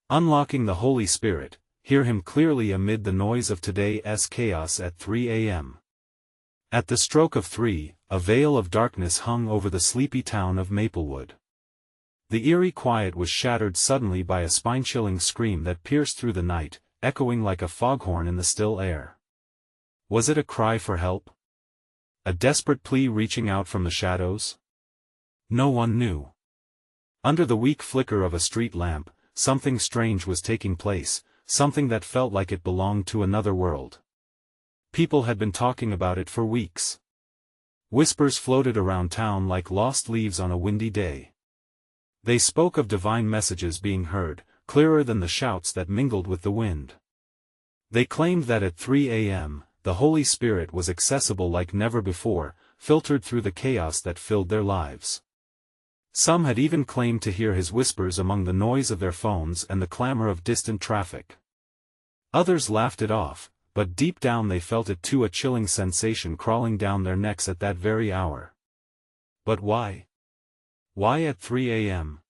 Unlocking the Holy Spirit, hear him clearly amid the noise of today's chaos at 3 a.m. At the stroke of 3, a veil of darkness hung over the sleepy town of Maplewood. The eerie quiet was shattered suddenly by a spine-chilling scream that pierced through the night, echoing like a foghorn in the still air. Was it a cry for help? A desperate plea reaching out from the shadows? No one knew. Under the weak flicker of a street lamp, something strange was taking place, something that felt like it belonged to another world. People had been talking about it for weeks. Whispers floated around town like lost leaves on a windy day. They spoke of divine messages being heard, clearer than the shouts that mingled with the wind. They claimed that at 3 a.m., the Holy Spirit was accessible like never before, filtered through the chaos that filled their lives. Some had even claimed to hear his whispers among the noise of their phones and the clamor of distant traffic. Others laughed it off, but deep down they felt it too, a chilling sensation crawling down their necks at that very hour. But why? Why at 3 a.m.?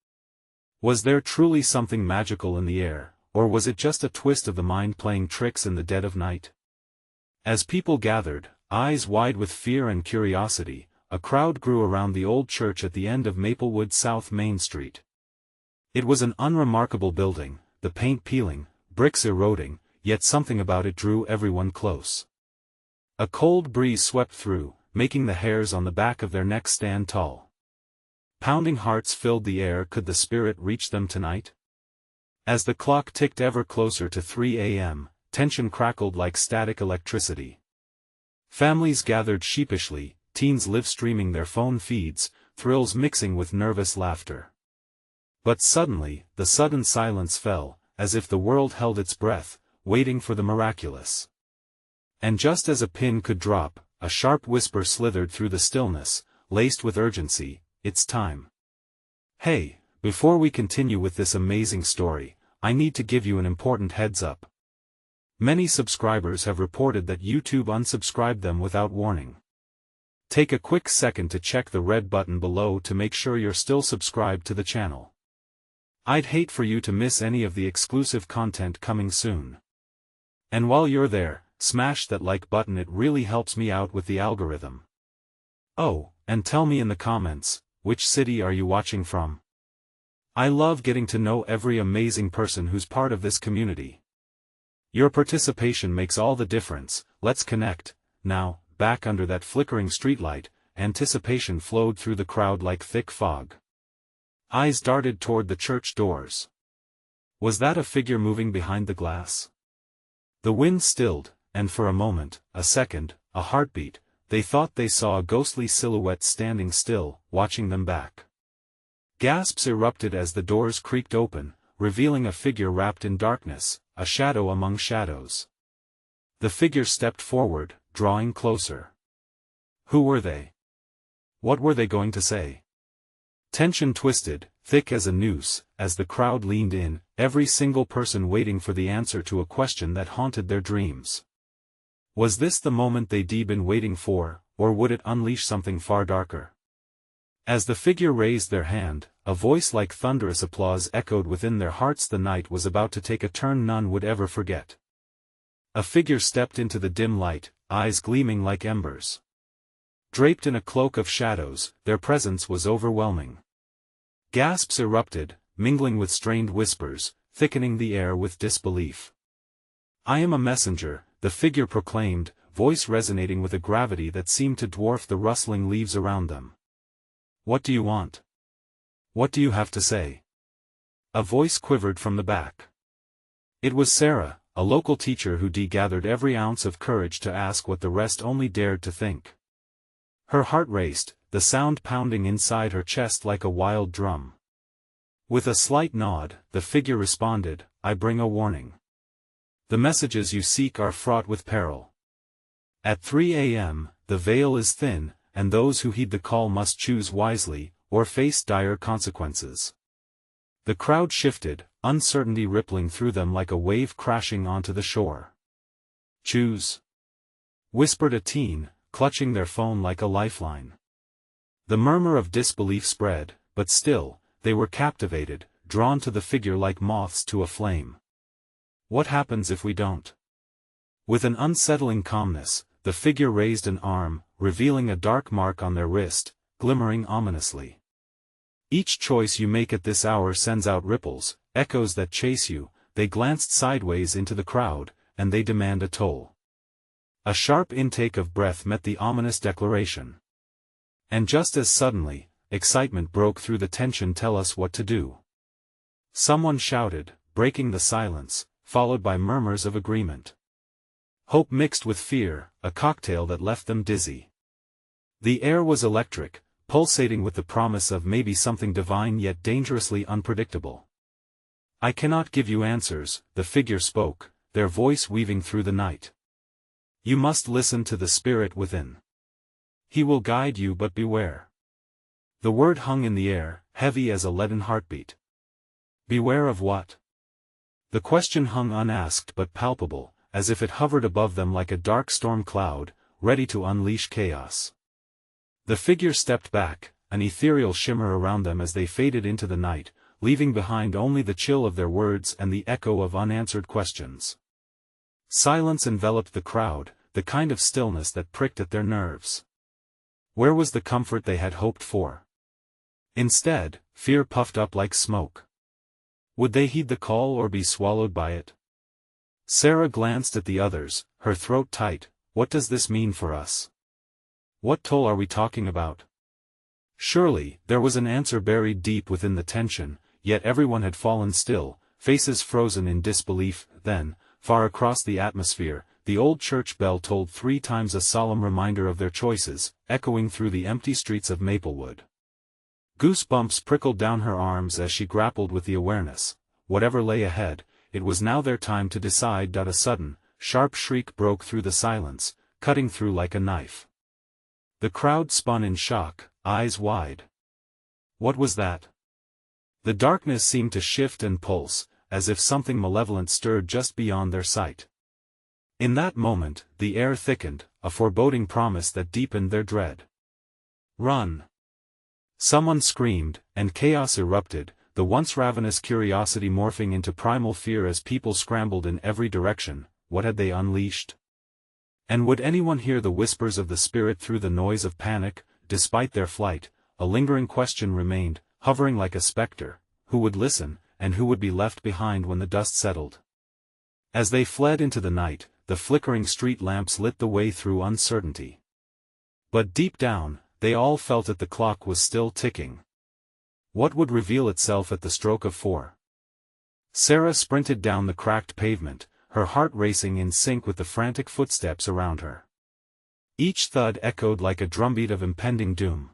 Was there truly something magical in the air, or was it just a twist of the mind playing tricks in the dead of night? As people gathered, eyes wide with fear and curiosity, a crowd grew around the old church at the end of Maplewood South Main Street. It was an unremarkable building, the paint peeling, bricks eroding, yet something about it drew everyone close. A cold breeze swept through, making the hairs on the back of their necks stand tall. Pounding hearts filled the air. Could the Spirit reach them tonight? As the clock ticked ever closer to 3 a.m., tension crackled like static electricity. Families gathered sheepishly, teens live-streaming their phone feeds, thrills mixing with nervous laughter. But suddenly, the sudden silence fell, as if the world held its breath, waiting for the miraculous. And just as a pin could drop, a sharp whisper slithered through the stillness, laced with urgency. It's time. Hey, before we continue with this amazing story, I need to give you an important heads up. Many subscribers have reported that YouTube unsubscribed them without warning. Take a quick second to check the red button below to make sure you're still subscribed to the channel. I'd hate for you to miss any of the exclusive content coming soon. And while you're there, smash that like button, it really helps me out with the algorithm. Oh, and tell me in the comments, which city are you watching from? I love getting to know every amazing person who's part of this community. Your participation makes all the difference. Let's connect. Now, back under that flickering streetlight, anticipation flowed through the crowd like thick fog. Eyes darted toward the church doors. Was that a figure moving behind the glass? The wind stilled, and for a moment, a second, a heartbeat, they thought they saw a ghostly silhouette standing still, watching them back. Gasps erupted as the doors creaked open, revealing a figure wrapped in darkness, a shadow among shadows. The figure stepped forward, drawing closer. Who were they? What were they going to say? Tension twisted, thick as a noose, as the crowd leaned in, every single person waiting for the answer to a question that haunted their dreams. Was this the moment they'd been waiting for, or would it unleash something far darker? As the figure raised their hand, a voice like thunderous applause echoed within their hearts. The night was about to take a turn none would ever forget. A figure stepped into the dim light, eyes gleaming like embers. Draped in a cloak of shadows, their presence was overwhelming. Gasps erupted, mingling with strained whispers, thickening the air with disbelief. "I am a messenger," the figure proclaimed, voice resonating with a gravity that seemed to dwarf the rustling leaves around them. "What do you want? What do you have to say?" A voice quivered from the back. It was Sarah, a local teacher who gathered every ounce of courage to ask what the rest only dared to think. Her heart raced, the sound pounding inside her chest like a wild drum. With a slight nod, the figure responded, "I bring a warning. The messages you seek are fraught with peril. At 3 a.m., the veil is thin, and those who heed the call must choose wisely, or face dire consequences." The crowd shifted, uncertainty rippling through them like a wave crashing onto the shore. "Choose," whispered a teen, clutching their phone like a lifeline. The murmur of disbelief spread, but still, they were captivated, drawn to the figure like moths to a flame. What happens if we don't? With an unsettling calmness, the figure raised an arm, revealing a dark mark on their wrist, glimmering ominously. Each choice you make at this hour sends out ripples, echoes that chase you. They glanced sideways into the crowd, and they demand a toll. A sharp intake of breath met the ominous declaration. And just as suddenly, excitement broke through the tension. Tell us what to do. Someone shouted, breaking the silence, followed by murmurs of agreement. Hope mixed with fear, a cocktail that left them dizzy. The air was electric, pulsating with the promise of maybe something divine yet dangerously unpredictable. I cannot give you answers, the figure spoke, their voice weaving through the night. You must listen to the spirit within. He will guide you, but beware. The word hung in the air, heavy as a leaden heartbeat. Beware of what? The question hung unasked but palpable, as if it hovered above them like a dark storm cloud, ready to unleash chaos. The figure stepped back, an ethereal shimmer around them as they faded into the night, leaving behind only the chill of their words and the echo of unanswered questions. Silence enveloped the crowd, the kind of stillness that pricked at their nerves. Where was the comfort they had hoped for? Instead, fear puffed up like smoke. Would they heed the call or be swallowed by it? Sarah glanced at the others, her throat tight. What does this mean for us? What toll are we talking about? Surely, there was an answer buried deep within the tension, yet everyone had fallen still, faces frozen in disbelief. Then, far across the atmosphere, the old church bell tolled 3 times, a solemn reminder of their choices, echoing through the empty streets of Maplewood. Goosebumps prickled down her arms as she grappled with the awareness. Whatever lay ahead, it was now their time to decide. A sudden, sharp shriek broke through the silence, cutting through like a knife. The crowd spun in shock, eyes wide. What was that? The darkness seemed to shift and pulse, as if something malevolent stirred just beyond their sight. In that moment, the air thickened, a foreboding promise that deepened their dread. Run! Someone screamed, and chaos erupted, the once ravenous curiosity morphing into primal fear as people scrambled in every direction. What had they unleashed? And would anyone hear the whispers of the spirit through the noise of panic? Despite their flight, a lingering question remained, hovering like a specter: who would listen, and who would be left behind when the dust settled? As they fled into the night, the flickering street lamps lit the way through uncertainty. But deep down, they all felt that the clock was still ticking. What would reveal itself at the stroke of 4? Sarah sprinted down the cracked pavement, her heart racing in sync with the frantic footsteps around her. Each thud echoed like a drumbeat of impending doom.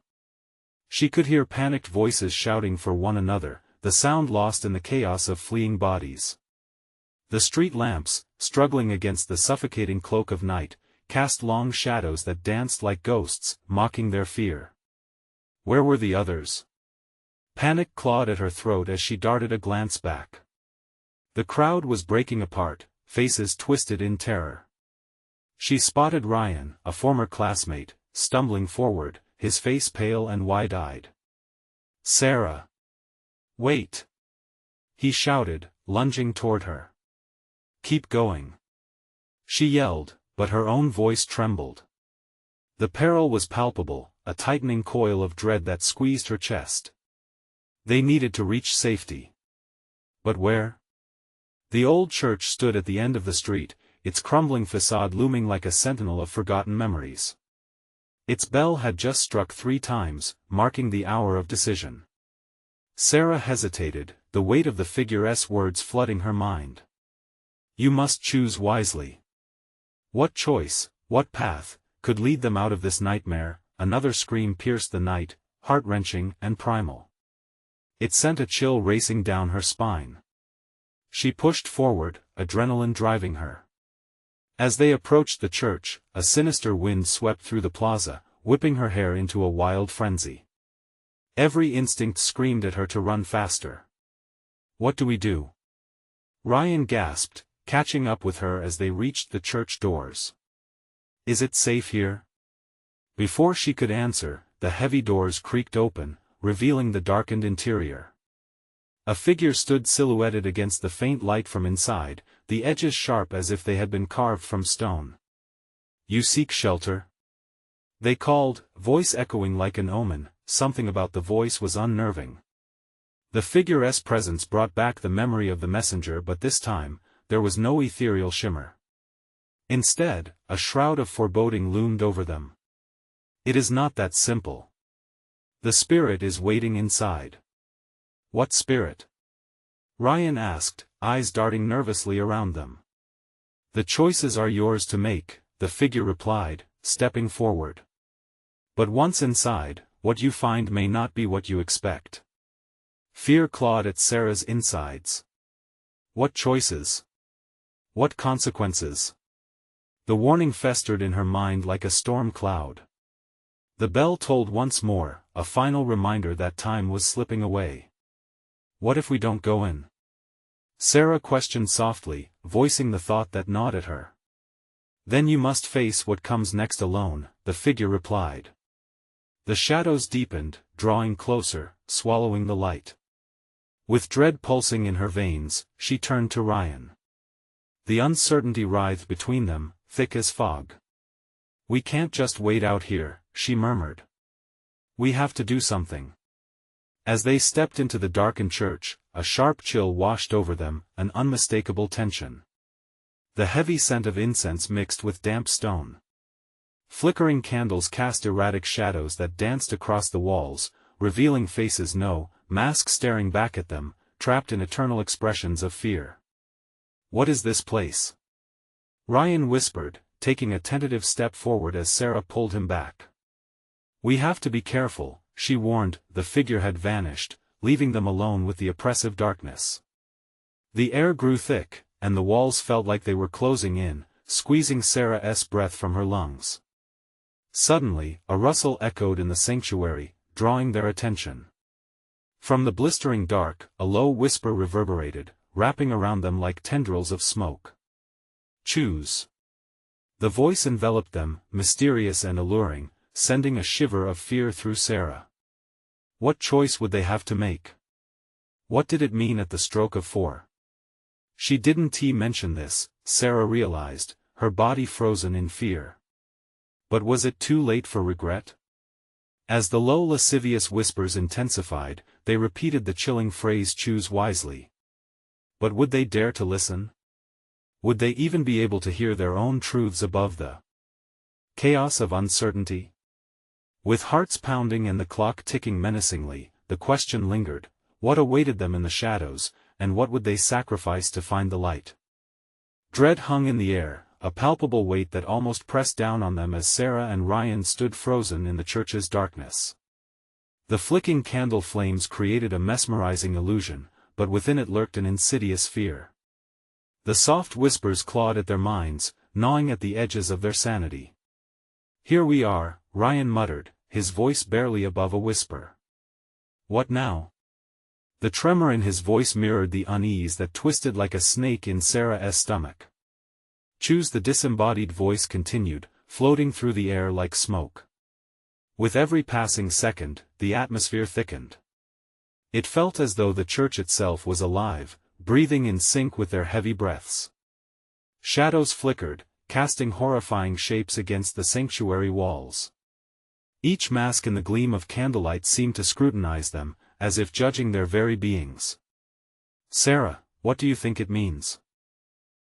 She could hear panicked voices shouting for one another, the sound lost in the chaos of fleeing bodies. The street lamps, struggling against the suffocating cloak of night, cast long shadows that danced like ghosts, mocking their fear. Where were the others? Panic clawed at her throat as she darted a glance back. The crowd was breaking apart, faces twisted in terror. She spotted Ryan, a former classmate, stumbling forward, his face pale and wide-eyed. "Sarah! Wait!" he shouted, lunging toward her. "Keep going!" she yelled, but her own voice trembled. The peril was palpable, a tightening coil of dread that squeezed her chest. They needed to reach safety. But where? The old church stood at the end of the street, its crumbling facade looming like a sentinel of forgotten memories. Its bell had just struck 3 times, marking the hour of decision. Sarah hesitated, the weight of the figure's words flooding her mind. You must choose wisely. What choice, what path, could lead them out of this nightmare? Another scream pierced the night, heart-wrenching and primal. It sent a chill racing down her spine. She pushed forward, adrenaline driving her. As they approached the church, a sinister wind swept through the plaza, whipping her hair into a wild frenzy. Every instinct screamed at her to run faster. What do we do? Ryan gasped, catching up with her as they reached the church doors. Is it safe here? Before she could answer, the heavy doors creaked open, revealing the darkened interior. A figure stood silhouetted against the faint light from inside, the edges sharp as if they had been carved from stone. "You seek shelter?" they called, voice echoing like an omen. Something about the voice was unnerving. The figure's presence brought back the memory of the messenger, but this time, there was no ethereal shimmer. Instead, a shroud of foreboding loomed over them. "It is not that simple. The spirit is waiting inside." "What spirit?" Ryan asked, eyes darting nervously around them. "The choices are yours to make," the figure replied, stepping forward. "But once inside, what you find may not be what you expect." Fear clawed at Sarah's insides. What choices? What consequences? The warning festered in her mind like a storm cloud. The bell tolled once more, a final reminder that time was slipping away. "What if we don't go in?" Sarah questioned softly, voicing the thought that gnawed at her. "Then you must face what comes next alone," the figure replied. The shadows deepened, drawing closer, swallowing the light. With dread pulsing in her veins, she turned to Ryan. The uncertainty writhed between them, thick as fog. "We can't just wait out here," she murmured. "We have to do something." As they stepped into the darkened church, a sharp chill washed over them, an unmistakable tension. The heavy scent of incense mixed with damp stone. Flickering candles cast erratic shadows that danced across the walls, revealing faces, masks staring back at them, trapped in eternal expressions of fear. "What is this place?" Ryan whispered, taking a tentative step forward as Sarah pulled him back. "We have to be careful," she warned. The figure had vanished, leaving them alone with the oppressive darkness. The air grew thick, and the walls felt like they were closing in, squeezing Sarah's breath from her lungs. Suddenly, a rustle echoed in the sanctuary, drawing their attention. From the blistering dark, a low whisper reverberated, wrapping around them like tendrils of smoke. "Choose." The voice enveloped them, mysterious and alluring, sending a shiver of fear through Sarah. What choice would they have to make? What did it mean at the stroke of 4? She didn't mention this, Sarah realized, her body frozen in fear. But was it too late for regret? As the low lascivious whispers intensified, they repeated the chilling phrase, "Choose wisely." But would they dare to listen? Would they even be able to hear their own truths above the chaos of uncertainty? With hearts pounding and the clock ticking menacingly, the question lingered: what awaited them in the shadows, and what would they sacrifice to find the light? Dread hung in the air, a palpable weight that almost pressed down on them as Sarah and Ryan stood frozen in the church's darkness. The flicking candle flames created a mesmerizing illusion, but within it lurked an insidious fear. The soft whispers clawed at their minds, gnawing at the edges of their sanity. "Here we are," Ryan muttered, his voice barely above a whisper. "What now?" The tremor in his voice mirrored the unease that twisted like a snake in Sarah's stomach. "Choose," the disembodied voice continued, floating through the air like smoke. With every passing second, the atmosphere thickened. It felt as though the church itself was alive, breathing in sync with their heavy breaths. Shadows flickered, casting horrifying shapes against the sanctuary walls. Each mask in the gleam of candlelight seemed to scrutinize them, as if judging their very beings. "Sarah, what do you think it means?"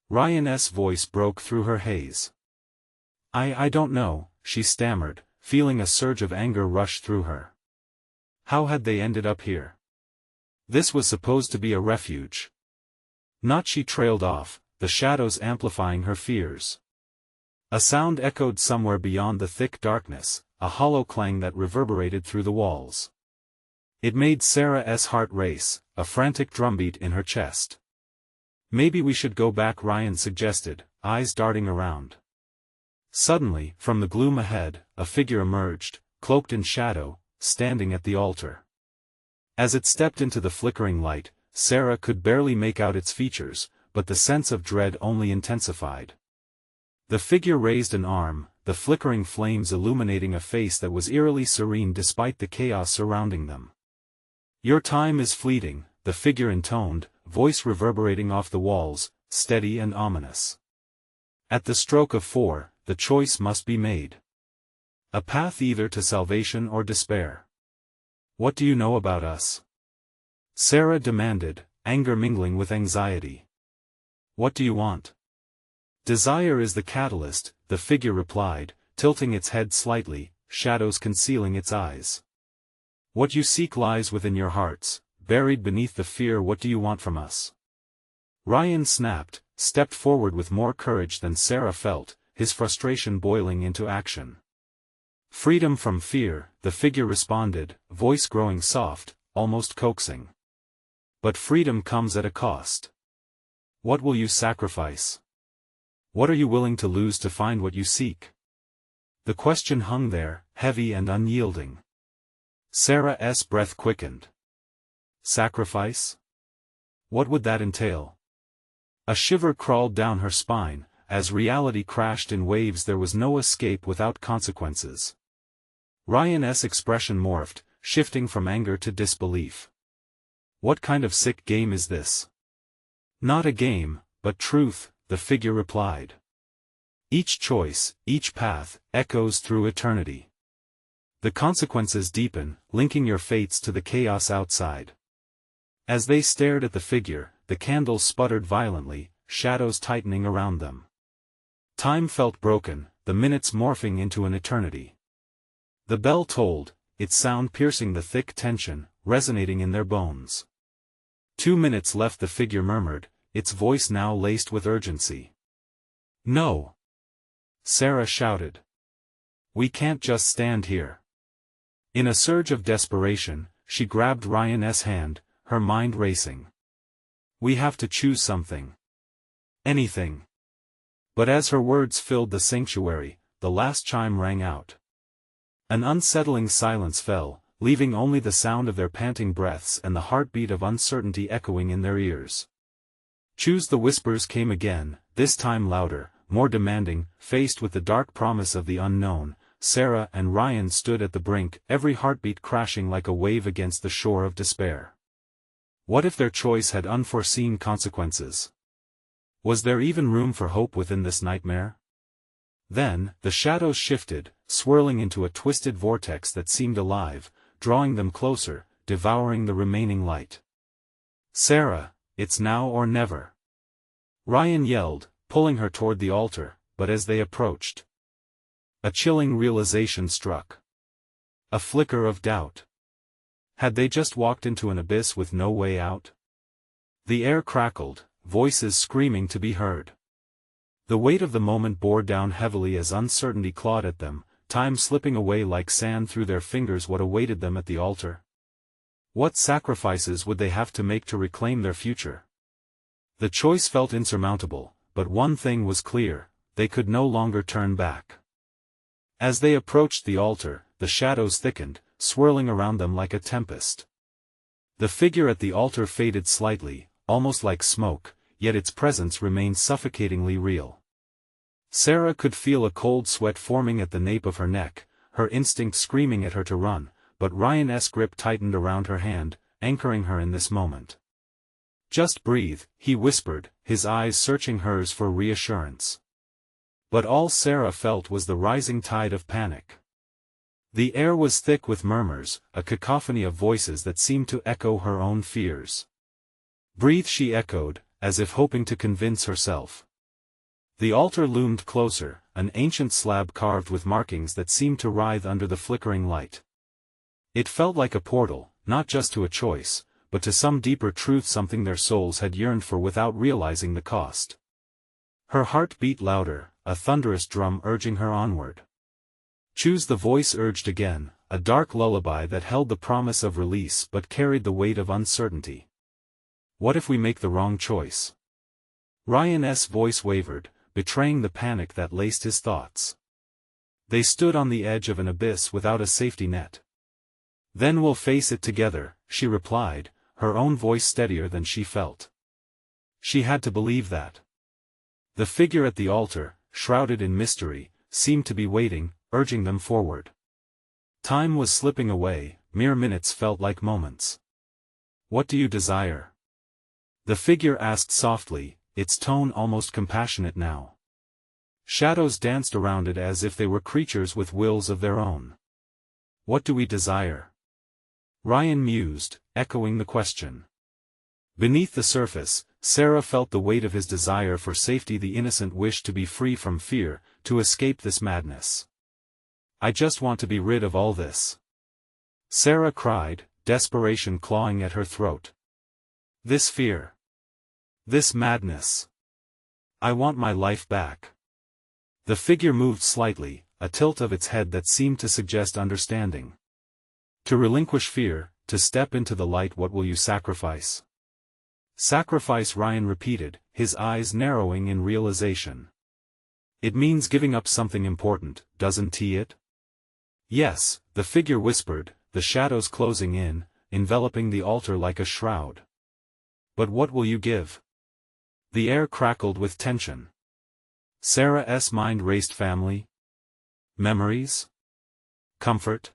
Ryan's voice broke through her haze. I don't know," she stammered, feeling a surge of anger rush through her. How had they ended up here? This was supposed to be a refuge. Not, she trailed off, the shadows amplifying her fears. A sound echoed somewhere beyond the thick darkness, a hollow clang that reverberated through the walls. It made Sarah's heart race, a frantic drumbeat in her chest. "Maybe we should go back," Ryan suggested, eyes darting around. Suddenly, from the gloom ahead, a figure emerged, cloaked in shadow, standing at the altar. As it stepped into the flickering light, Sarah could barely make out its features, but the sense of dread only intensified. The figure raised an arm, the flickering flames illuminating a face that was eerily serene despite the chaos surrounding them. "Your time is fleeting," the the figure intoned, voice reverberating off the walls, steady and ominous. At the stroke of 4, the choice must be made. A path either to salvation or despair. What do you know about us? Sarah demanded, anger mingling with anxiety. What do you want? Desire is the catalyst, the figure replied, tilting its head slightly, shadows concealing its eyes. What you seek lies within your hearts, buried beneath the fear. What do you want from us? Ryan snapped, stepped forward with more courage than Sarah felt, his frustration boiling into action. Freedom from fear, the figure responded, voice growing soft, almost coaxing. But freedom comes at a cost. What will you sacrifice? What are you willing to lose to find what you seek? The question hung there, heavy and unyielding. Sarah's breath quickened. Sacrifice? What would that entail? A shiver crawled down her spine. As reality crashed in waves, there was no escape without consequences. Ryan's expression morphed, shifting from anger to disbelief. What kind of sick game is this? Not a game, but truth, the figure replied. Each choice, each path, echoes through eternity. The consequences deepen, linking your fates to the chaos outside. As they stared at the figure, the candles sputtered violently, shadows tightening around them. Time felt broken, the minutes morphing into an eternity. The bell tolled, its sound piercing the thick tension, resonating in their bones. 2 minutes left, the figure murmured, its voice now laced with urgency. No! Sarah shouted. We can't just stand here. In a surge of desperation, she grabbed Ryan's hand, her mind racing. We have to choose something. Anything. But as her words filled the sanctuary, the last chime rang out. An unsettling silence fell, leaving only the sound of their panting breaths and the heartbeat of uncertainty echoing in their ears. Choose. The whispers came again, this time louder, more demanding. Faced with the dark promise of the unknown, Sarah and Ryan stood at the brink, every heartbeat crashing like a wave against the shore of despair. What if their choice had unforeseen consequences? Was there even room for hope within this nightmare? Then, the shadows shifted, swirling into a twisted vortex that seemed alive, drawing them closer, devouring the remaining light. Sarah, it's now or never. Ryan yelled, pulling her toward the altar, but as they approached, a chilling realization struck. A flicker of doubt. Had they just walked into an abyss with no way out? The air crackled, voices screaming to be heard. The weight of the moment bore down heavily as uncertainty clawed at them, time slipping away like sand through their fingers. What awaited them at the altar? What sacrifices would they have to make to reclaim their future? The choice felt insurmountable, but one thing was clear, they could no longer turn back. As they approached the altar, the shadows thickened, swirling around them like a tempest. The figure at the altar faded slightly, almost like smoke, yet its presence remained suffocatingly real. Sarah could feel a cold sweat forming at the nape of her neck, her instinct screaming at her to run, but Ryan's grip tightened around her hand, anchoring her in this moment. Just breathe, he whispered, his eyes searching hers for reassurance. But all Sarah felt was the rising tide of panic. The air was thick with murmurs, a cacophony of voices that seemed to echo her own fears. Breathe, she echoed, as if hoping to convince herself. The altar loomed closer, an ancient slab carved with markings that seemed to writhe under the flickering light. It felt like a portal, not just to a choice, but to some deeper truth, something their souls had yearned for without realizing the cost. Her heart beat louder, a thunderous drum urging her onward. Choose, the voice urged again, a dark lullaby that held the promise of release but carried the weight of uncertainty. What if we make the wrong choice? Ryan's voice wavered, betraying the panic that laced his thoughts. They stood on the edge of an abyss without a safety net. Then we'll face it together, she replied, her own voice steadier than she felt. She had to believe that. The figure at the altar, shrouded in mystery, seemed to be waiting, urging them forward. Time was slipping away, mere minutes felt like moments. What do you desire? The figure asked softly, its tone almost compassionate now. Shadows danced around it as if they were creatures with wills of their own. What do we desire? Ryan mused, echoing the question. Beneath the surface, Sarah felt the weight of his desire for safety, the innocent wish to be free from fear, to escape this madness. I just want to be rid of all this. Sarah cried, desperation clawing at her throat. This fear. This madness. I want my life back. The figure moved slightly, a tilt of its head that seemed to suggest understanding. To relinquish fear, to step into the light, what will you sacrifice? Sacrifice, Ryan repeated, his eyes narrowing in realization. It means giving up something important, doesn't it? Yes, the figure whispered, the shadows closing in, enveloping the altar like a shroud. But what will you give? The air crackled with tension. Sarah's mind raced. Family? Memories? Comfort?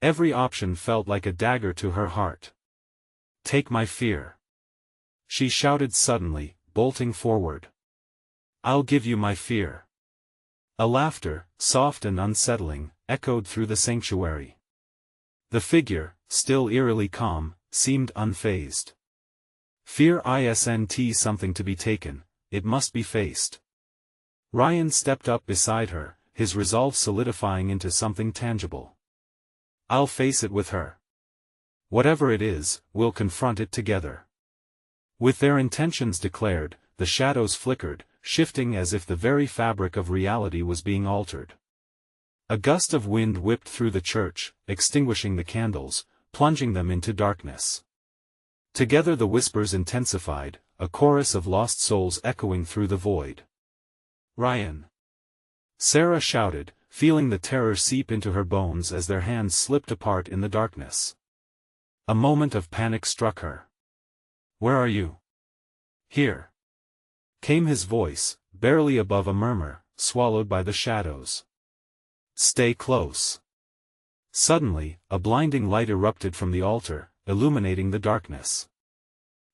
Every option felt like a dagger to her heart. Take my fear. She shouted suddenly, bolting forward. I'll give you my fear. A laughter, soft and unsettling, echoed through the sanctuary. The figure, still eerily calm, seemed unfazed. Fear isn't something to be taken, it must be faced. Ryan stepped up beside her, his resolve solidifying into something tangible. I'll face it with her. Whatever it is, we'll confront it together. With their intentions declared, the shadows flickered, shifting as if the very fabric of reality was being altered. A gust of wind whipped through the church, extinguishing the candles, plunging them into darkness. Together the whispers intensified, a chorus of lost souls echoing through the void. Ryan! Sarah shouted, feeling the terror seep into her bones as their hands slipped apart in the darkness. A moment of panic struck her. Where are you? Here. Came his voice, barely above a murmur, swallowed by the shadows. Stay close. Suddenly, a blinding light erupted from the altar, illuminating the darkness.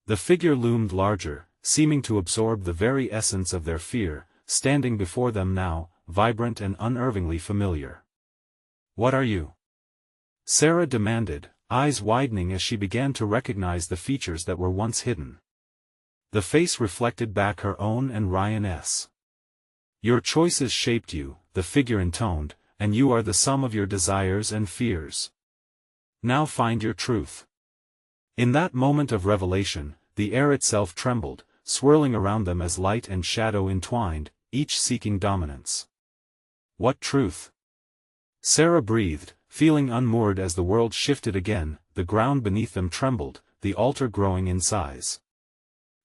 The figure loomed larger, seeming to absorb the very essence of their fear, standing before them now, vibrant and unervingly familiar. What are you? Sarah demanded, eyes widening as she began to recognize the features that were once hidden. The face reflected back her own and Ryan's. Your choices shaped you, the figure intoned, and you are the sum of your desires and fears. Now find your truth. In that moment of revelation, the air itself trembled, swirling around them as light and shadow entwined, each seeking dominance. What truth? Sarah breathed, feeling unmoored as the world shifted again, the ground beneath them trembled, the altar growing in size.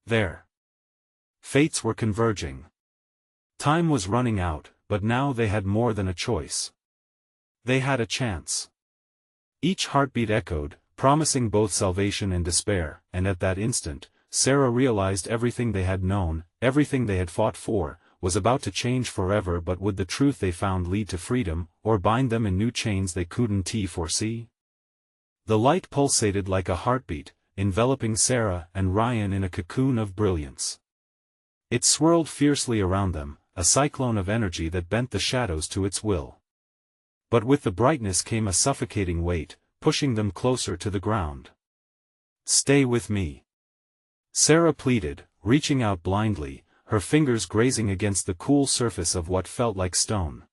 Their fates were converging. Time was running out, but now they had more than a choice. They had a chance. Each heartbeat echoed, promising both salvation and despair, and at that instant, Sarah realized everything they had known, everything they had fought for, was about to change forever. But would the truth they found lead to freedom, or bind them in new chains they couldn't foresee? The light pulsated like a heartbeat, enveloping Sarah and Ryan in a cocoon of brilliance. It swirled fiercely around them, a cyclone of energy that bent the shadows to its will. But with the brightness came a suffocating weight, pushing them closer to the ground. Stay with me. Sarah pleaded, reaching out blindly, her fingers grazing against the cool surface of what felt like stone.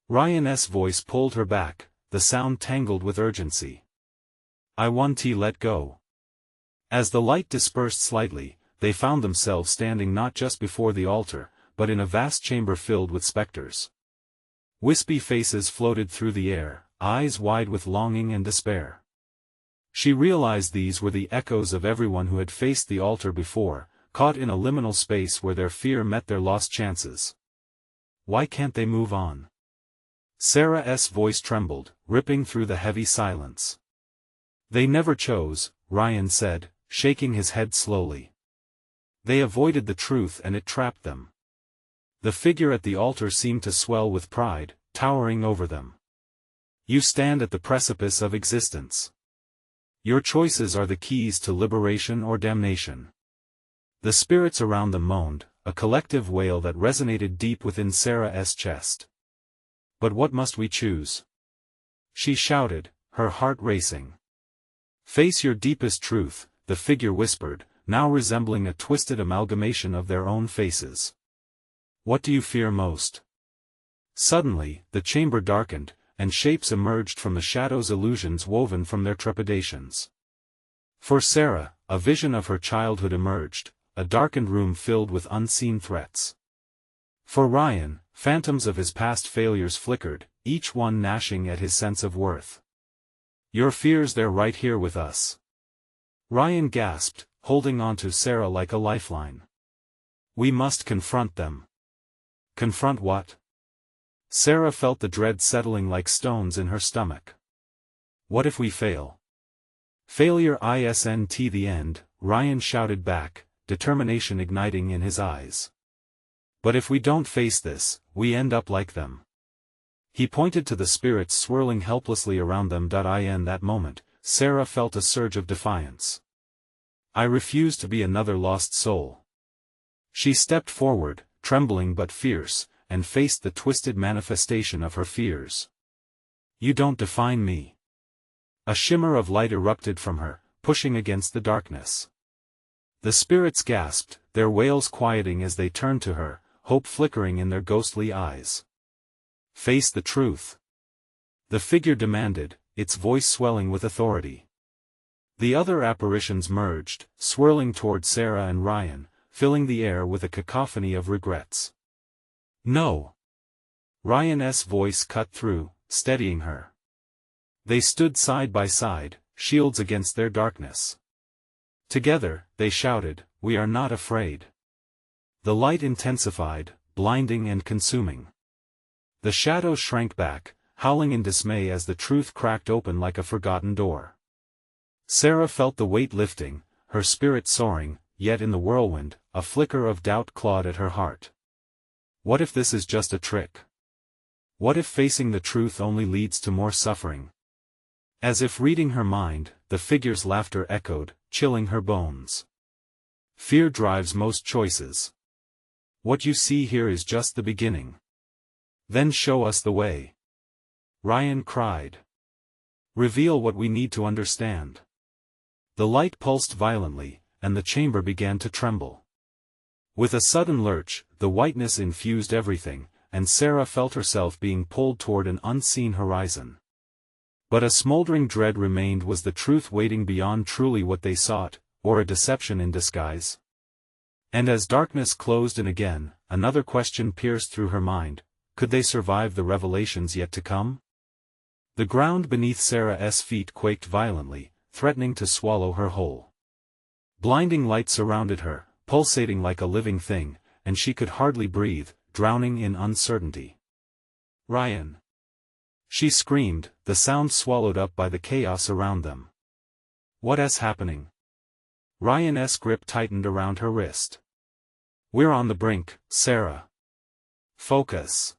Ryan's voice pulled her back, the sound tangled with urgency. I want to let go. As the light dispersed slightly, they found themselves standing not just before the altar, but in a vast chamber filled with specters. Wispy faces floated through the air, eyes wide with longing and despair. She realized these were the echoes of everyone who had faced the altar before, caught in a liminal space where their fear met their lost chances. Why can't they move on? Sarah's voice trembled, ripping through the heavy silence. They never chose, Ryan said, shaking his head slowly. They avoided the truth and it trapped them. The figure at the altar seemed to swell with pride, towering over them. You stand at the precipice of existence. Your choices are the keys to liberation or damnation. The spirits around them moaned, a collective wail that resonated deep within Sarah's chest. But what must we choose? She shouted, her heart racing. Face your deepest truth, the figure whispered, now resembling a twisted amalgamation of their own faces. What do you fear most? Suddenly, the chamber darkened, and shapes emerged from the shadows, illusions woven from their trepidations. For Sarah, a vision of her childhood emerged, a darkened room filled with unseen threats. For Ryan, phantoms of his past failures flickered, each one gnashing at his sense of worth. Your fears, they're right here with us. Ryan gasped, holding on to Sarah like a lifeline. We must confront them. Confront what? Sarah felt the dread settling like stones in her stomach. What if we fail? Failure isn't the end, Ryan shouted back, determination igniting in his eyes. But if we don't face this, we end up like them. He pointed to the spirits swirling helplessly around them. In that moment, Sarah felt a surge of defiance. I refuse to be another lost soul. She stepped forward, trembling but fierce, and faced the twisted manifestation of her fears. You don't define me. A shimmer of light erupted from her, pushing against the darkness. The spirits gasped, their wails quieting as they turned to her, hope flickering in their ghostly eyes. Face the truth. The figure demanded, its voice swelling with authority. The other apparitions merged, swirling toward Sarah and Ryan, filling the air with a cacophony of regrets. No. Ryan's voice cut through, steadying her. They stood side by side, shields against their darkness. Together, they shouted, we are not afraid. The light intensified, blinding and consuming. The shadows shrank back, howling in dismay as the truth cracked open like a forgotten door. Sarah felt the weight lifting, her spirit soaring, yet in the whirlwind, a flicker of doubt clawed at her heart. What if this is just a trick? What if facing the truth only leads to more suffering? As if reading her mind, the figure's laughter echoed, chilling her bones. Fear drives most choices. What you see here is just the beginning. Then show us the way. Ryan cried. Reveal what we need to understand. The light pulsed violently, and the chamber began to tremble. With a sudden lurch, the whiteness infused everything, and Sarah felt herself being pulled toward an unseen horizon. But a smoldering dread remained. Was the truth waiting beyond truly what they sought, or a deception in disguise? And as darkness closed in again, another question pierced through her mind, could they survive the revelations yet to come? The ground beneath Sarah's feet quaked violently, threatening to swallow her whole. Blinding light surrounded her, pulsating like a living thing, and she could hardly breathe, drowning in uncertainty. Ryan! She screamed, the sound swallowed up by the chaos around them. What's happening? Ryan's grip tightened around her wrist. We're on the brink, Sarah. Focus.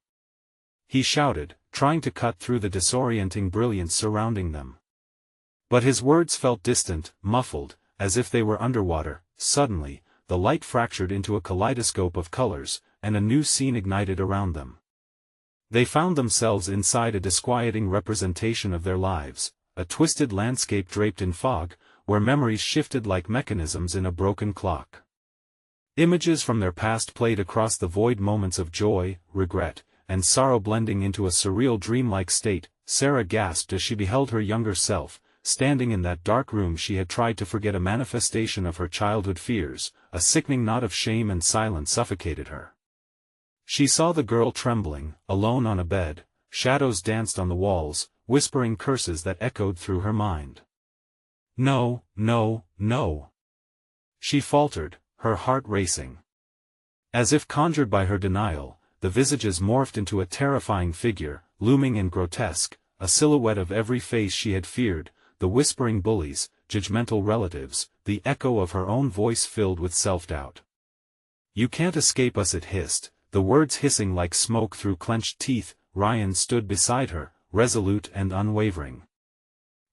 He shouted, trying to cut through the disorienting brilliance surrounding them. But his words felt distant, muffled, as if they were underwater. Suddenly, the light fractured into a kaleidoscope of colors, and a new scene ignited around them. They found themselves inside a disquieting representation of their lives, a twisted landscape draped in fog, where memories shifted like mechanisms in a broken clock. Images from their past played across the void, moments of joy, regret, and sorrow blending into a surreal dreamlike state. Sarah gasped as she beheld her younger self, standing in that dark room she had tried to forget, a manifestation of her childhood fears. A sickening knot of shame and silence suffocated her. She saw the girl trembling, alone on a bed, shadows danced on the walls, whispering curses that echoed through her mind. No, no, no. She faltered, her heart racing. As if conjured by her denial, the visages morphed into a terrifying figure, looming and grotesque, a silhouette of every face she had feared, the whispering bullies, judgmental relatives, the echo of her own voice filled with self-doubt. You can't escape us, it hissed, the words hissing like smoke through clenched teeth. Ryan stood beside her, resolute and unwavering.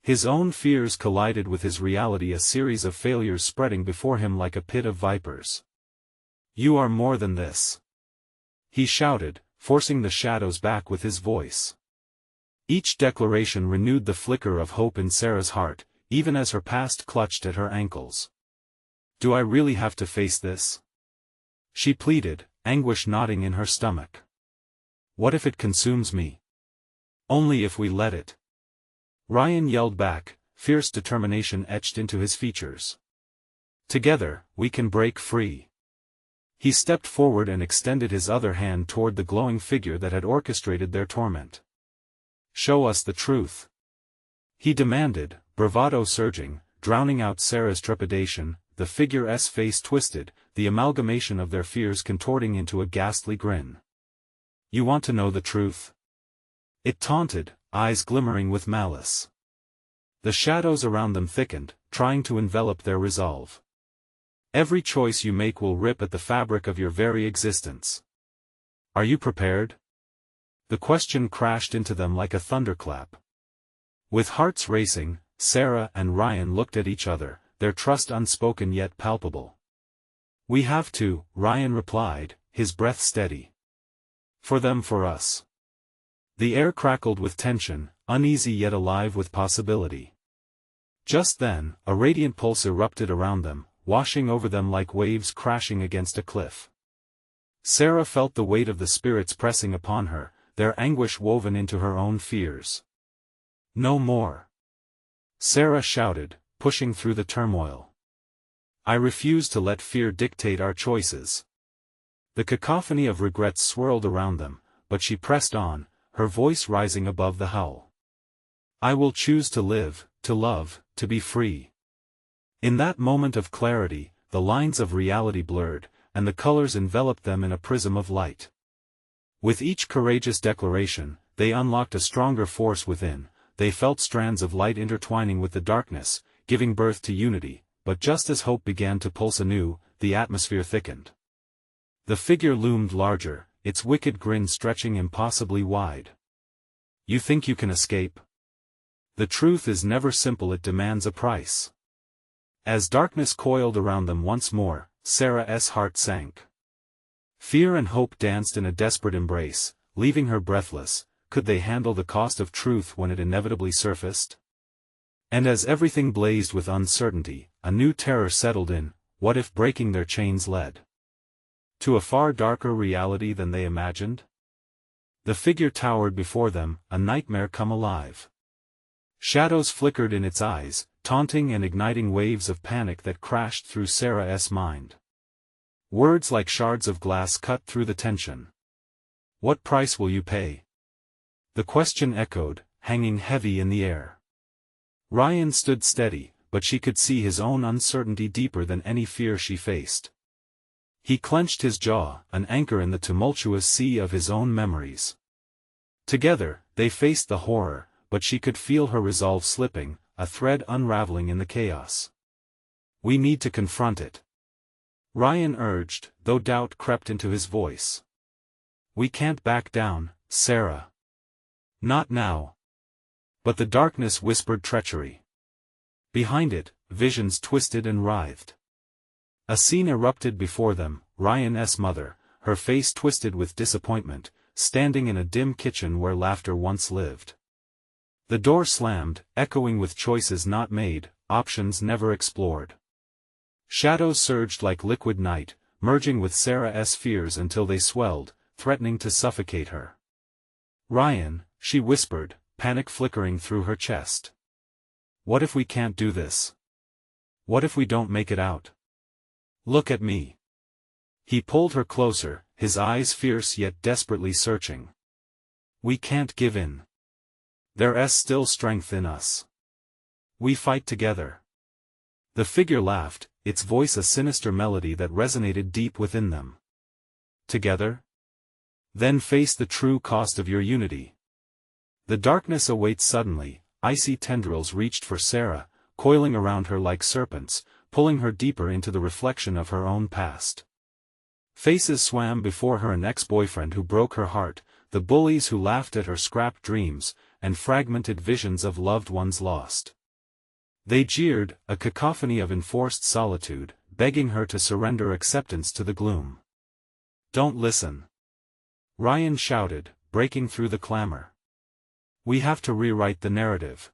His own fears collided with his reality, a series of failures spreading before him like a pit of vipers. "You are more than this," he shouted, forcing the shadows back with his voice. Each declaration renewed the flicker of hope in Sarah's heart, even as her past clutched at her ankles. "Do I really have to face this?" she pleaded, anguish knotting in her stomach. "What if it consumes me?" "Only if we let it," Ryan yelled back, fierce determination etched into his features. "Together, we can break free." He stepped forward and extended his other hand toward the glowing figure that had orchestrated their torment. "Show us the truth," he demanded, bravado surging, drowning out Sarah's trepidation. The figure's face twisted, the amalgamation of their fears contorting into a ghastly grin. "You want to know the truth?" it taunted, eyes glimmering with malice. The shadows around them thickened, trying to envelop their resolve. "Every choice you make will rip at the fabric of your very existence. Are you prepared?" The question crashed into them like a thunderclap. With hearts racing, Sarah and Ryan looked at each other, their trust unspoken yet palpable. "We have to," Ryan replied, his breath steady. "For them, for us." The air crackled with tension, uneasy yet alive with possibility. Just then, a radiant pulse erupted around them, washing over them like waves crashing against a cliff. Sarah felt the weight of the spirits pressing upon her, their anguish woven into her own fears. "No more!" Sarah shouted, pushing through the turmoil. "I refuse to let fear dictate our choices." The cacophony of regrets swirled around them, but she pressed on, her voice rising above the howl. "I will choose to live, to love, to be free." In that moment of clarity, the lines of reality blurred, and the colors enveloped them in a prism of light. With each courageous declaration, they unlocked a stronger force within. They felt strands of light intertwining with the darkness, giving birth to unity, but just as hope began to pulse anew, the atmosphere thickened. The figure loomed larger, its wicked grin stretching impossibly wide. "You think you can escape? The truth is never simple, it demands a price." As darkness coiled around them once more, Sarah's heart sank. Fear and hope danced in a desperate embrace, leaving her breathless. Could they handle the cost of truth when it inevitably surfaced? And as everything blazed with uncertainty, a new terror settled in. What if breaking their chains led to a far darker reality than they imagined? The figure towered before them, a nightmare come alive. Shadows flickered in its eyes, taunting and igniting waves of panic that crashed through Sarah's mind. Words like shards of glass cut through the tension. "What price will you pay?" The question echoed, hanging heavy in the air. Ryan stood steady, but she could see his own uncertainty deeper than any fear she faced. He clenched his jaw, an anchor in the tumultuous sea of his own memories. Together, they faced the horror, but she could feel her resolve slipping, a thread unraveling in the chaos. "We need to confront it," Ryan urged, though doubt crept into his voice. "We can't back down, Sarah. Not now." But the darkness whispered treachery. Behind it, visions twisted and writhed. A scene erupted before them, Ryan's mother, her face twisted with disappointment, standing in a dim kitchen where laughter once lived. The door slammed, echoing with choices not made, options never explored. Shadows surged like liquid night, merging with Sarah's fears until they swelled, threatening to suffocate her. "Ryan," she whispered, panic flickering through her chest. "What if we can't do this? What if we don't make it out? Look at me." He pulled her closer, his eyes fierce yet desperately searching. "We can't give in. There's still strength in us. We fight together." The figure laughed, its voice a sinister melody that resonated deep within them. "Together? Then face the true cost of your unity." The darkness awaits suddenly, icy tendrils reached for Sarah, coiling around her like serpents, pulling her deeper into the reflection of her own past. Faces swam before her, an ex-boyfriend who broke her heart, the bullies who laughed at her scrapped dreams, and fragmented visions of loved ones lost. They jeered, a cacophony of enforced solitude, begging her to surrender acceptance to the gloom. "Don't listen!" Ryan shouted, breaking through the clamor. "We have to rewrite the narrative.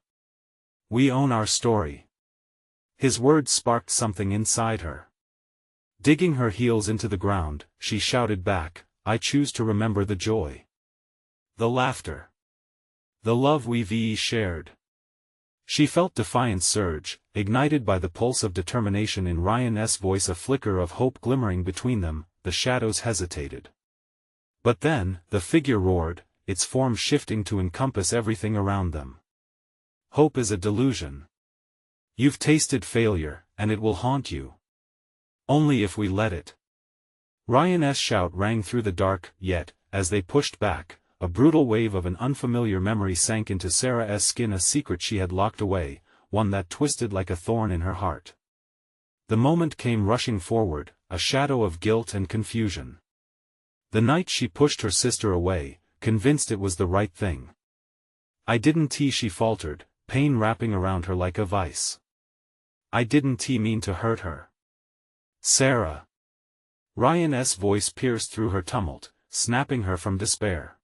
We own our story." His words sparked something inside her. Digging her heels into the ground, she shouted back, "I choose to remember the joy. The laughter. The love we've shared." She felt defiance surge, ignited by the pulse of determination in Ryan's voice, a flicker of hope glimmering between them. The shadows hesitated. But then, the figure roared, its form shifting to encompass everything around them. "Hope is a delusion. You've tasted failure, and it will haunt you. Only if we let it." Ryan's shout rang through the dark, yet, as they pushed back, a brutal wave of an unfamiliar memory sank into Sarah's skin, a secret she had locked away, one that twisted like a thorn in her heart. The moment came rushing forward, a shadow of guilt and confusion. The night she pushed her sister away, convinced it was the right thing. "I didn't," she faltered, pain wrapping around her like a vice. "I didn't mean to hurt her. Sarah." Ryan's voice pierced through her tumult, snapping her from despair.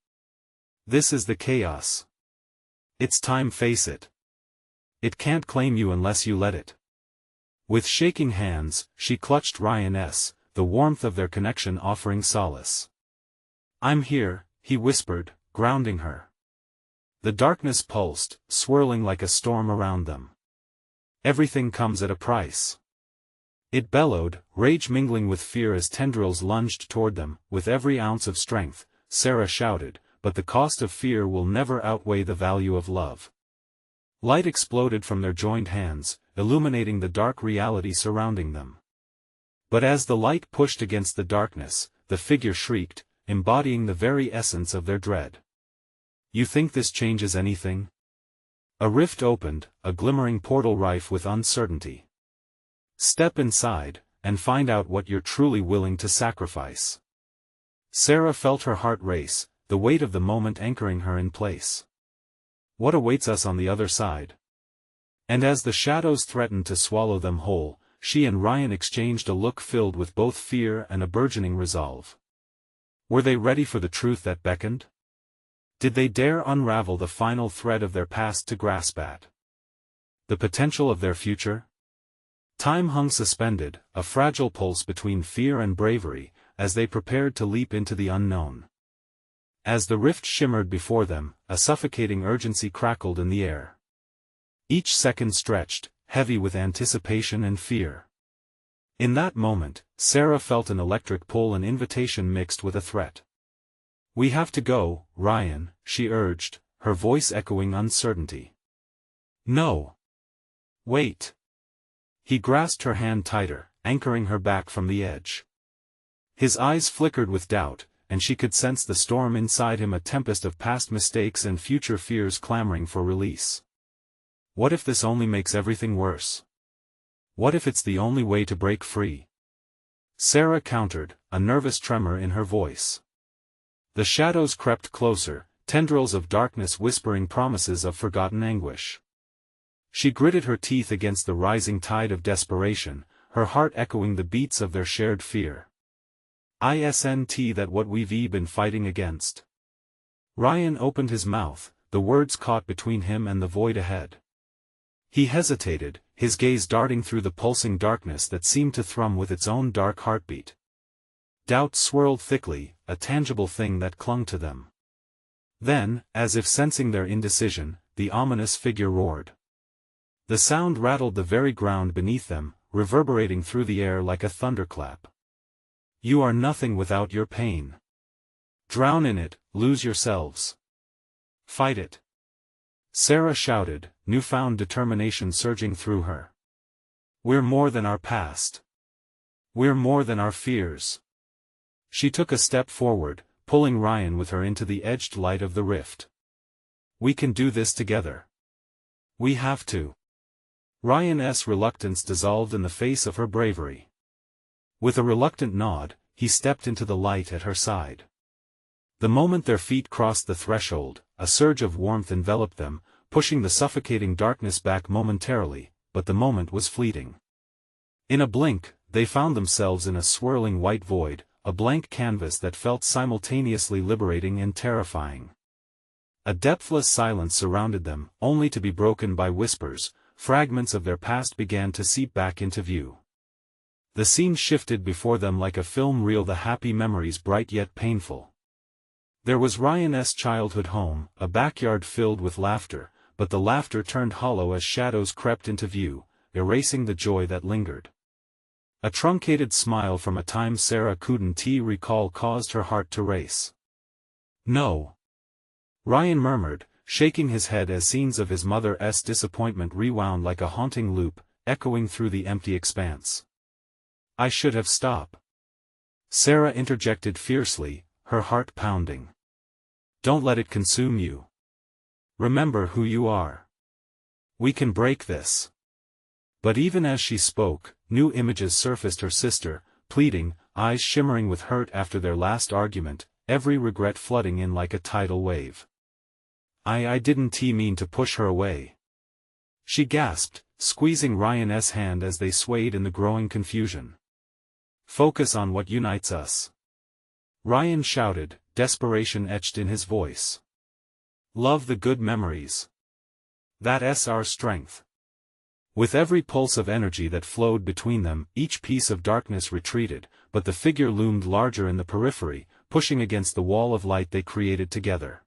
"This is the chaos. It's time, face it. It can't claim you unless you let it." With shaking hands, she clutched Ryan's, the warmth of their connection offering solace. "I'm here," he whispered, grounding her. The darkness pulsed, swirling like a storm around them. "Everything comes at a price." It bellowed, rage mingling with fear as tendrils lunged toward them. "With every ounce of strength," Sarah shouted, "but the cost of fear will never outweigh the value of love." Light exploded from their joined hands, illuminating the dark reality surrounding them. But as the light pushed against the darkness, the figure shrieked, embodying the very essence of their dread. "You think this changes anything?" A rift opened, a glimmering portal rife with uncertainty. "Step inside, and find out what you're truly willing to sacrifice." Sarah felt her heart race, the weight of the moment anchoring her in place. What awaits us on the other side? And as the shadows threatened to swallow them whole, she and Ryan exchanged a look filled with both fear and a burgeoning resolve. Were they ready for the truth that beckoned? Did they dare unravel the final thread of their past to grasp at the potential of their future? Time hung suspended, a fragile pulse between fear and bravery, as they prepared to leap into the unknown. As the rift shimmered before them, a suffocating urgency crackled in the air. Each second stretched, heavy with anticipation and fear. In that moment, Sarah felt an electric pull, an invitation mixed with a threat. "We have to go, Ryan," she urged, her voice echoing uncertainty. "No. Wait." He grasped her hand tighter, anchoring her back from the edge. His eyes flickered with doubt, and she could sense the storm inside him, a tempest of past mistakes and future fears clamoring for release. What if this only makes everything worse? What if it's the only way to break free? Sarah countered, a nervous tremor in her voice. The shadows crept closer, tendrils of darkness whispering promises of forgotten anguish. She gritted her teeth against the rising tide of desperation, her heart echoing the beats of their shared fear. "Isn't that what we've been fighting against?" Ryan opened his mouth, the words caught between him and the void ahead. He hesitated, his gaze darting through the pulsing darkness that seemed to thrum with its own dark heartbeat. Doubt swirled thickly, a tangible thing that clung to them. Then, as if sensing their indecision, the ominous figure roared. The sound rattled the very ground beneath them, reverberating through the air like a thunderclap. "You are nothing without your pain. Drown in it, lose yourselves. Fight it." Sarah shouted, newfound determination surging through her. "We're more than our past. We're more than our fears." She took a step forward, pulling Ryan with her into the edged light of the rift. "We can do this together. We have to." Ryan's reluctance dissolved in the face of her bravery. With a reluctant nod, he stepped into the light at her side. The moment their feet crossed the threshold, a surge of warmth enveloped them, pushing the suffocating darkness back momentarily, but the moment was fleeting. In a blink, they found themselves in a swirling white void, a blank canvas that felt simultaneously liberating and terrifying. A depthless silence surrounded them, only to be broken by whispers. Fragments of their past began to seep back into view. The scene shifted before them like a film reel, the happy memories bright yet painful. There was Ryan's childhood home, a backyard filled with laughter, but the laughter turned hollow as shadows crept into view, erasing the joy that lingered. A truncated smile from a time Sarah couldn't recall caused her heart to race. "No," Ryan murmured, shaking his head as scenes of his mother's disappointment rewound like a haunting loop, echoing through the empty expanse. "I should have stopped." Sarah interjected fiercely, her heart pounding. "Don't let it consume you. Remember who you are. We can break this." But even as she spoke, new images surfaced: her sister, pleading, eyes shimmering with hurt after their last argument, every regret flooding in like a tidal wave. I didn't mean to push her away," she gasped, squeezing Ryan's hand as they swayed in the growing confusion. "Focus on what unites us," Ryan shouted, desperation etched in his voice. "Love the good memories. That's our strength." With every pulse of energy that flowed between them, each piece of darkness retreated, but the figure loomed larger in the periphery, pushing against the wall of light they created together.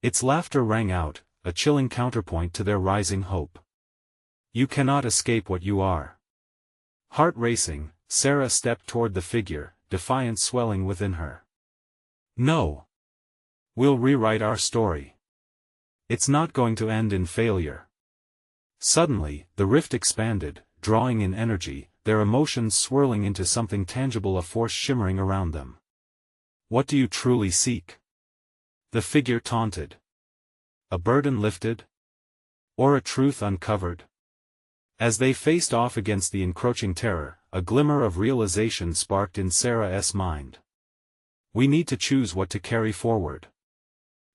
Its laughter rang out, a chilling counterpoint to their rising hope. "You cannot escape what you are." Heart racing, Sarah stepped toward the figure, defiance swelling within her. "No. We'll rewrite our story. It's not going to end in failure." Suddenly, the rift expanded, drawing in energy, their emotions swirling into something tangible, a force shimmering around them. "What do you truly seek?" the figure taunted. "A burden lifted? Or a truth uncovered?" As they faced off against the encroaching terror, a glimmer of realization sparked in Sarah's mind. "We need to choose what to carry forward,"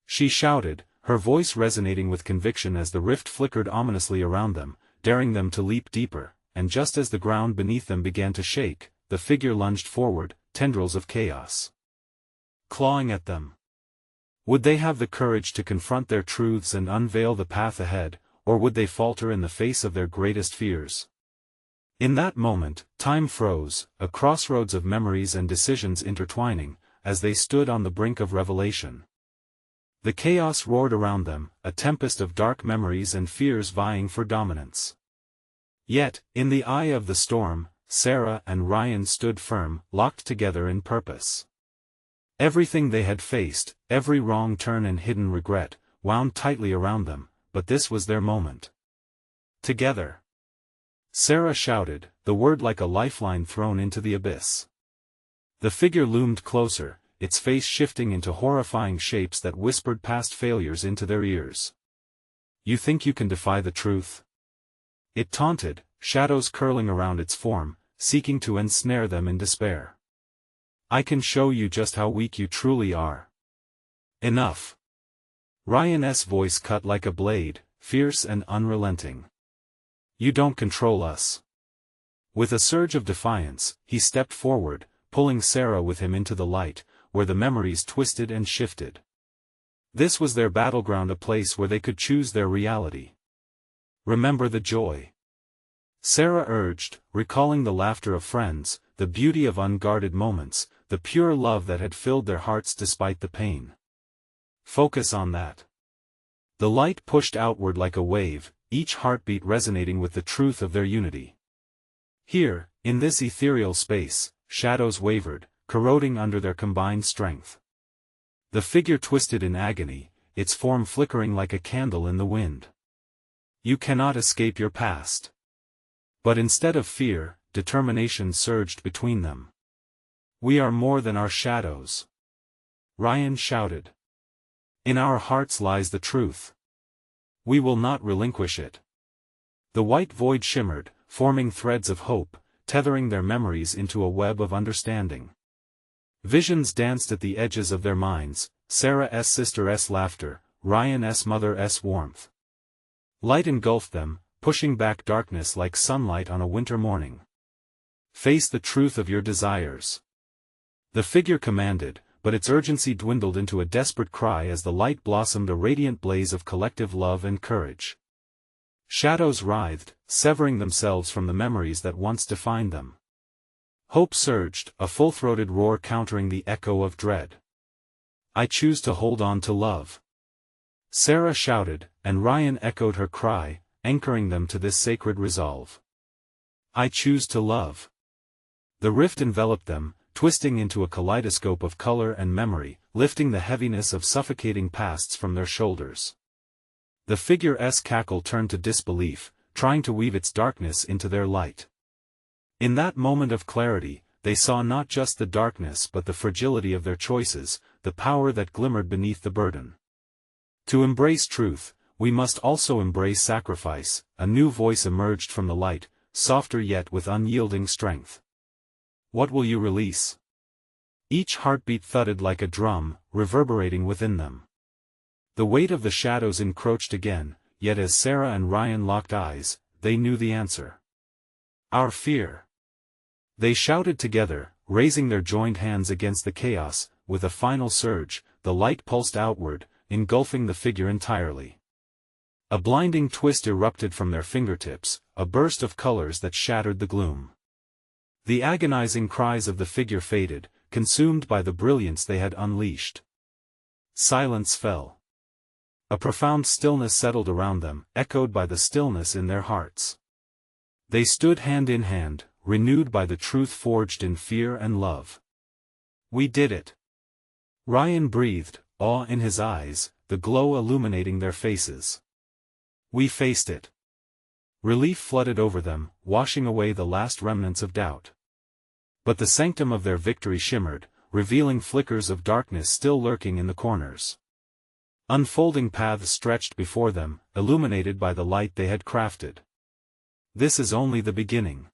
she shouted, her voice resonating with conviction as the rift flickered ominously around them, daring them to leap deeper, and just as the ground beneath them began to shake, the figure lunged forward, tendrils of chaos clawing at them. Would they have the courage to confront their truths and unveil the path ahead, or would they falter in the face of their greatest fears? In that moment, time froze, a crossroads of memories and decisions intertwining, as they stood on the brink of revelation. The chaos roared around them, a tempest of dark memories and fears vying for dominance. Yet, in the eye of the storm, Sarah and Ryan stood firm, locked together in purpose. Everything they had faced, every wrong turn and hidden regret, wound tightly around them, but this was their moment. "Together!" Sarah shouted, the word like a lifeline thrown into the abyss. The figure loomed closer, its face shifting into horrifying shapes that whispered past failures into their ears. "You think you can defy the truth?" it taunted, shadows curling around its form, seeking to ensnare them in despair. "I can show you just how weak you truly are." "Enough." Ryan's voice cut like a blade, fierce and unrelenting. "You don't control us." With a surge of defiance, he stepped forward, pulling Sarah with him into the light, where the memories twisted and shifted. This was their battleground, a place where they could choose their reality. "Remember the joy," Sarah urged, recalling the laughter of friends, the beauty of unguarded moments, the pure love that had filled their hearts despite the pain. "Focus on that." The light pushed outward like a wave, each heartbeat resonating with the truth of their unity. Here, in this ethereal space, shadows wavered, corroding under their combined strength. The figure twisted in agony, its form flickering like a candle in the wind. "You cannot escape your past." But instead of fear, determination surged between them. "We are more than our shadows," Ryan shouted. "In our hearts lies the truth. We will not relinquish it." The white void shimmered, forming threads of hope, tethering their memories into a web of understanding. Visions danced at the edges of their minds, Sarah's sister's laughter, Ryan's mother's warmth. Light engulfed them, pushing back darkness like sunlight on a winter morning. Face the truth of your desires. The figure commanded, but its urgency dwindled into a desperate cry as the light blossomed a radiant blaze of collective love and courage. Shadows writhed, severing themselves from the memories that once defined them. Hope surged, a full-throated roar countering the echo of dread. I choose to hold on to love. Sarah shouted, and Ryan echoed her cry, anchoring them to this sacred resolve. I choose to love. The rift enveloped them, twisting into a kaleidoscope of color and memory, lifting the heaviness of suffocating pasts from their shoulders. The figure's cackle turned to disbelief, trying to weave its darkness into their light. In that moment of clarity, they saw not just the darkness but the fragility of their choices, the power that glimmered beneath the burden. To embrace truth, we must also embrace sacrifice. A new voice emerged from the light, softer yet with unyielding strength. What will you release? Each heartbeat thudded like a drum, reverberating within them. The weight of the shadows encroached again, yet as Sarah and Ryan locked eyes, they knew the answer. Our fear. They shouted together, raising their joined hands against the chaos. With a final surge, the light pulsed outward, engulfing the figure entirely. A blinding twist erupted from their fingertips, a burst of colors that shattered the gloom. The agonizing cries of the figure faded, consumed by the brilliance they had unleashed. Silence fell. A profound stillness settled around them, echoed by the stillness in their hearts. They stood hand in hand, renewed by the truth forged in fear and love. We did it. Ryan breathed, awe in his eyes, the glow illuminating their faces. We faced it. Relief flooded over them, washing away the last remnants of doubt. But the sanctum of their victory shimmered, revealing flickers of darkness still lurking in the corners. Unfolding paths stretched before them, illuminated by the light they had crafted. This is only the beginning.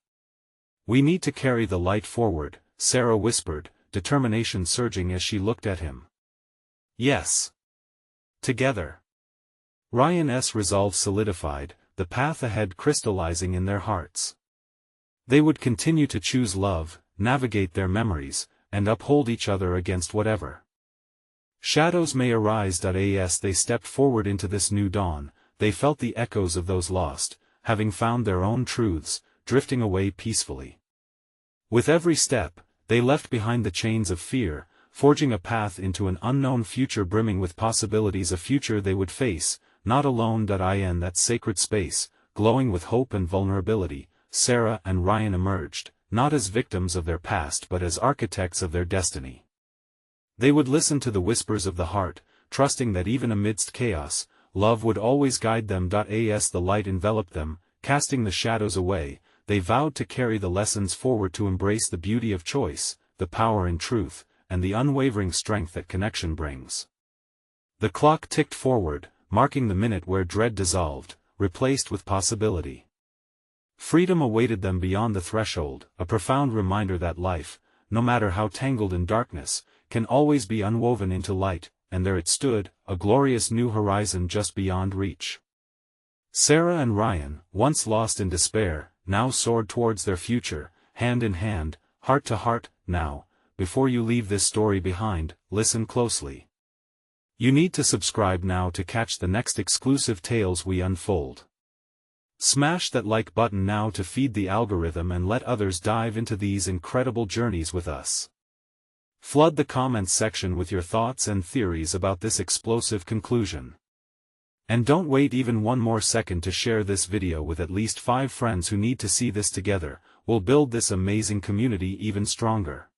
We need to carry the light forward, Sarah whispered, determination surging as she looked at him. Yes. Together. Ryan's resolve solidified, the path ahead crystallizing in their hearts. They would continue to choose love, navigate their memories, and uphold each other against whatever shadows may arise. As they stepped forward into this new dawn, they felt the echoes of those lost, having found their own truths, drifting away peacefully. With every step, they left behind the chains of fear, forging a path into an unknown future brimming with possibilities, a future they would face, not alone. In that sacred space, glowing with hope and vulnerability, Sarah and Ryan emerged, not as victims of their past but as architects of their destiny. They would listen to the whispers of the heart, trusting that even amidst chaos, love would always guide them. As the light enveloped them, casting the shadows away, they vowed to carry the lessons forward, to embrace the beauty of choice, the power in truth, and the unwavering strength that connection brings. The clock ticked forward, marking the minute where dread dissolved, replaced with possibility. Freedom awaited them beyond the threshold, a profound reminder that life, no matter how tangled in darkness, can always be unwoven into light, and there it stood, a glorious new horizon just beyond reach. Sarah and Ryan, once lost in despair, now soared towards their future, hand in hand, heart to heart. Now, before you leave this story behind, listen closely. You need to subscribe now to catch the next exclusive tales we unfold. Smash that like button now to feed the algorithm and let others dive into these incredible journeys with us. Flood the comments section with your thoughts and theories about this explosive conclusion. And don't wait even one more second to share this video with at least 5 friends who need to see this together. We'll build this amazing community even stronger.